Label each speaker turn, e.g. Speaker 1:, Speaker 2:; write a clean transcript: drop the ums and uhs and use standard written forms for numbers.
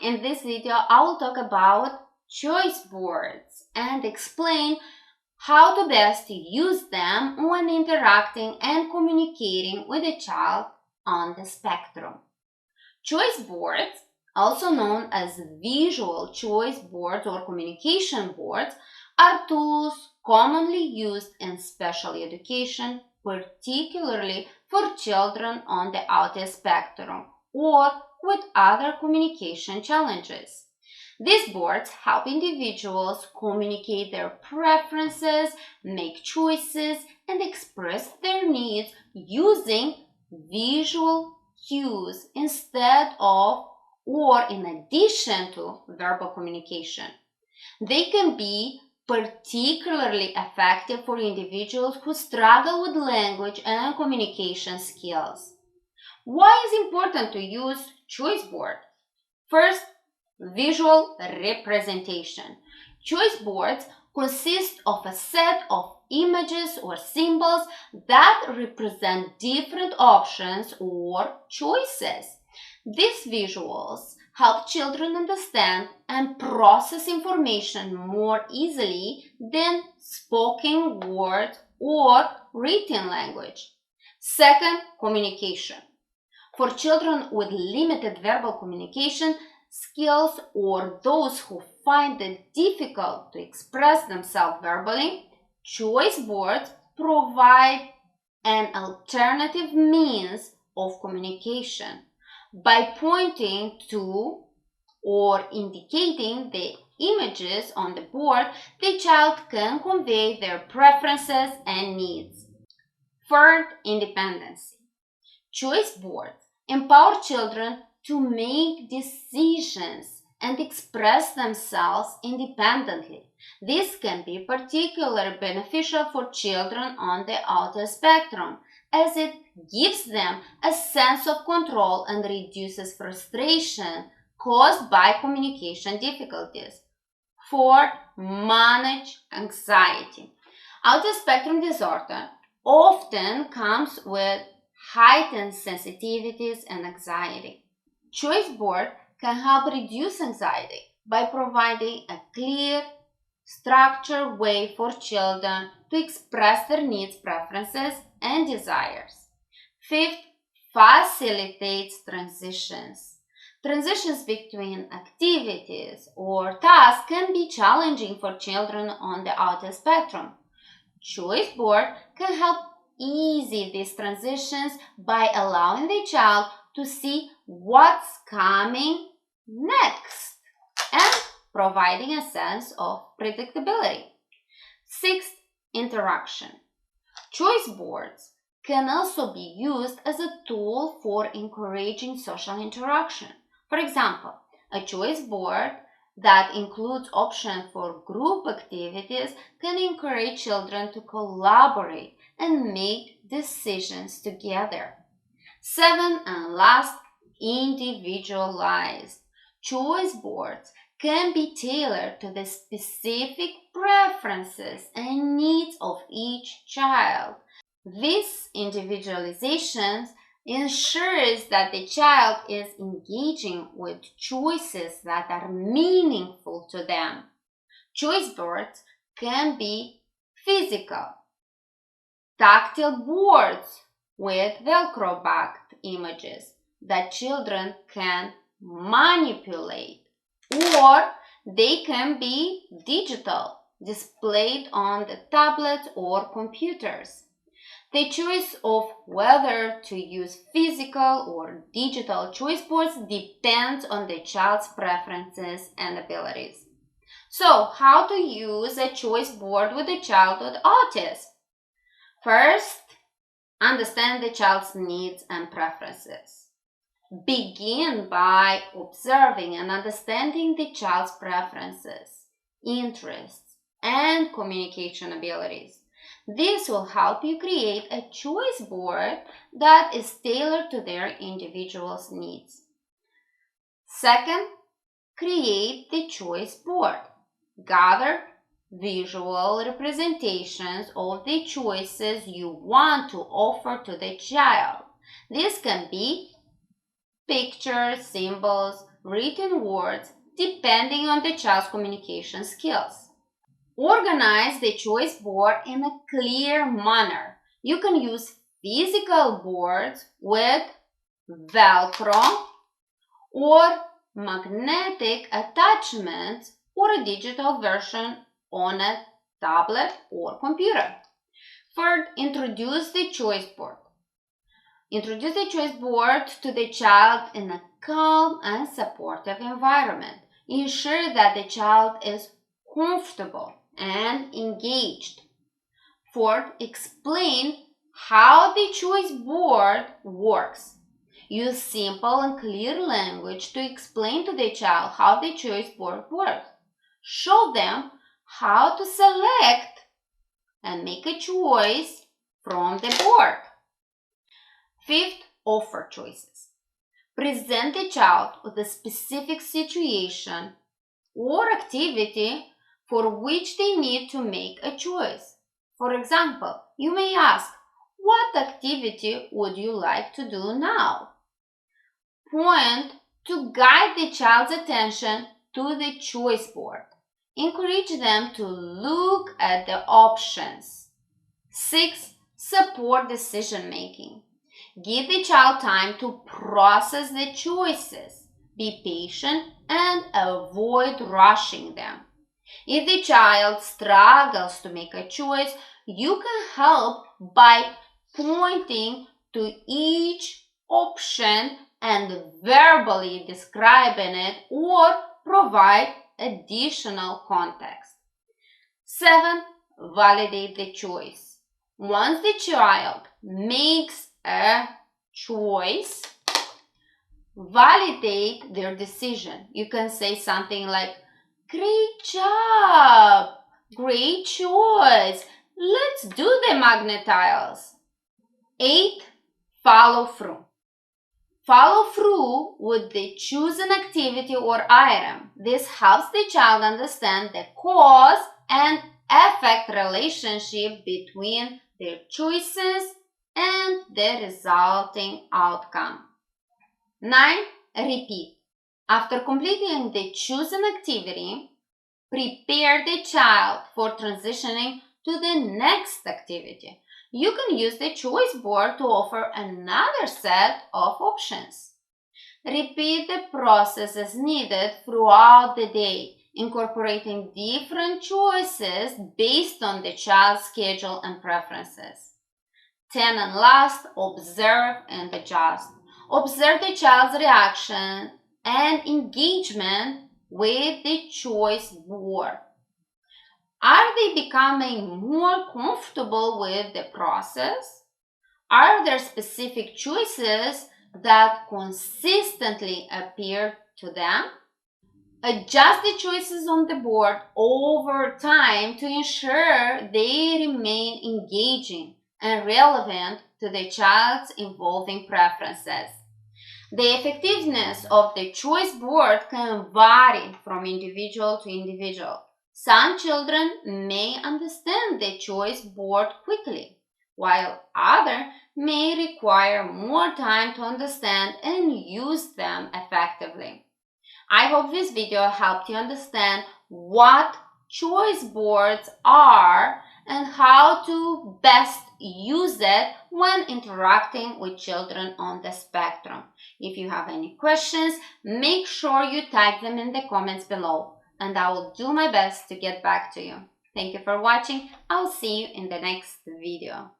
Speaker 1: In this video, I will talk about choice boards and explain how to best use them when interacting and communicating with a child on the spectrum. Choice boards, also known as visual choice boards or communication boards, are tools commonly used in special education, particularly for children on the autism spectrum or with other communication challenges. These boards help individuals communicate their preferences, make choices, and express their needs using visual cues instead of or in addition to verbal communication. They can be particularly effective for individuals who struggle with language and communication skills. Why is it important to use choice board? First, visual representation. Choice boards consist of a set of images or symbols that represent different options or choices. These visuals help children understand and process information more easily than spoken words or written language. Second, communication. For children with limited verbal communication skills or those who find it difficult to express themselves verbally, choice boards provide an alternative means of communication. By pointing to or indicating the images on the board, the child can convey their preferences and needs. Third, independence. Choice boards empower children to make decisions and express themselves independently. This can be particularly beneficial for children on the autism spectrum, as it gives them a sense of control and reduces frustration caused by communication difficulties. Fourth, manage anxiety. Autism spectrum disorder often comes with heightened sensitivities and anxiety. Choice board can help reduce anxiety by providing a clear, structured way for children to express their needs, preferences, and desires. Fifth, facilitates transitions. Transitions between activities or tasks can be challenging for children on the autism spectrum. Choice board can help ease these transitions by allowing the child to see what's coming next and providing a sense of predictability. Sixth, interaction. Choice boards can also be used as a tool for encouraging social interaction. For example, a choice board that includes options for group activities can encourage children to collaborate and make decisions together. Seven and last, individualized. Choice boards can be tailored to the specific preferences and needs of each child. This individualization ensures that the child is engaging with choices that are meaningful to them. Choice boards can be physical, tactile boards with Velcro-backed images that children can manipulate, or they can be digital, displayed on the tablets or computers. The choice of whether to use physical or digital choice boards depends on the child's preferences and abilities. So, how to use a choice board with a child with autism? First, understand the child's needs and preferences. Begin by observing and understanding the child's preferences, interests, and communication abilities. This will help you create a choice board that is tailored to their individual's needs. Second, create the choice board. Gather visual representations of the choices you want to offer to the child. This can be pictures, symbols, written words depending on the child's communication skills. Organize the choice board in a clear manner. You can use physical boards with Velcro or magnetic attachments or a digital version on a tablet or computer. First, introduce the choice board. Introduce the choice board to the child in a calm and supportive environment. Ensure that the child is comfortable and engaged. Fourth, explain how the choice board works. Use simple and clear language to explain to the child how the choice board works. Show them how to select and make a choice from the board. Fifth, offer choices. Present the child with a specific situation or activity for which they need to make a choice. For example, you may ask, what activity would you like to do now? Point to guide the child's attention to the choice board. Encourage them to look at the options. 6. Support decision making. Give the child time to process the choices. Be patient and avoid rushing them. If the child struggles to make a choice, you can help by pointing to each option and verbally describing it or provide additional context. 7. Validate the choice. Once the child makes a choice, validate their decision. You can say something like, great job, great choice, let's do the magnet tiles. 8. Follow through. Follow through with the chosen activity or item. This helps the child understand the cause and effect relationship between their choices and the resulting outcome. 9. Repeat. After completing the chosen activity, prepare the child for transitioning to the next activity. You can use the choice board to offer another set of options. Repeat the process as needed throughout the day, incorporating different choices based on the child's schedule and preferences. 10 and last, observe and adjust. Observe the child's reaction and engagement with the choice board. Are they becoming more comfortable with the process? Are there specific choices that consistently appear to them? Adjust the choices on the board over time to ensure they remain engaging and relevant to the child's evolving preferences. The effectiveness of the choice board can vary from individual to individual. Some children may understand the choice board quickly, while others may require more time to understand and use them effectively. I hope this video helped you understand what choice boards are and how to best use it when interacting with children on the spectrum. If you have any questions, make sure you type them in the comments below, and I will do my best to get back to you. Thank you for watching. I'll see you in the next video.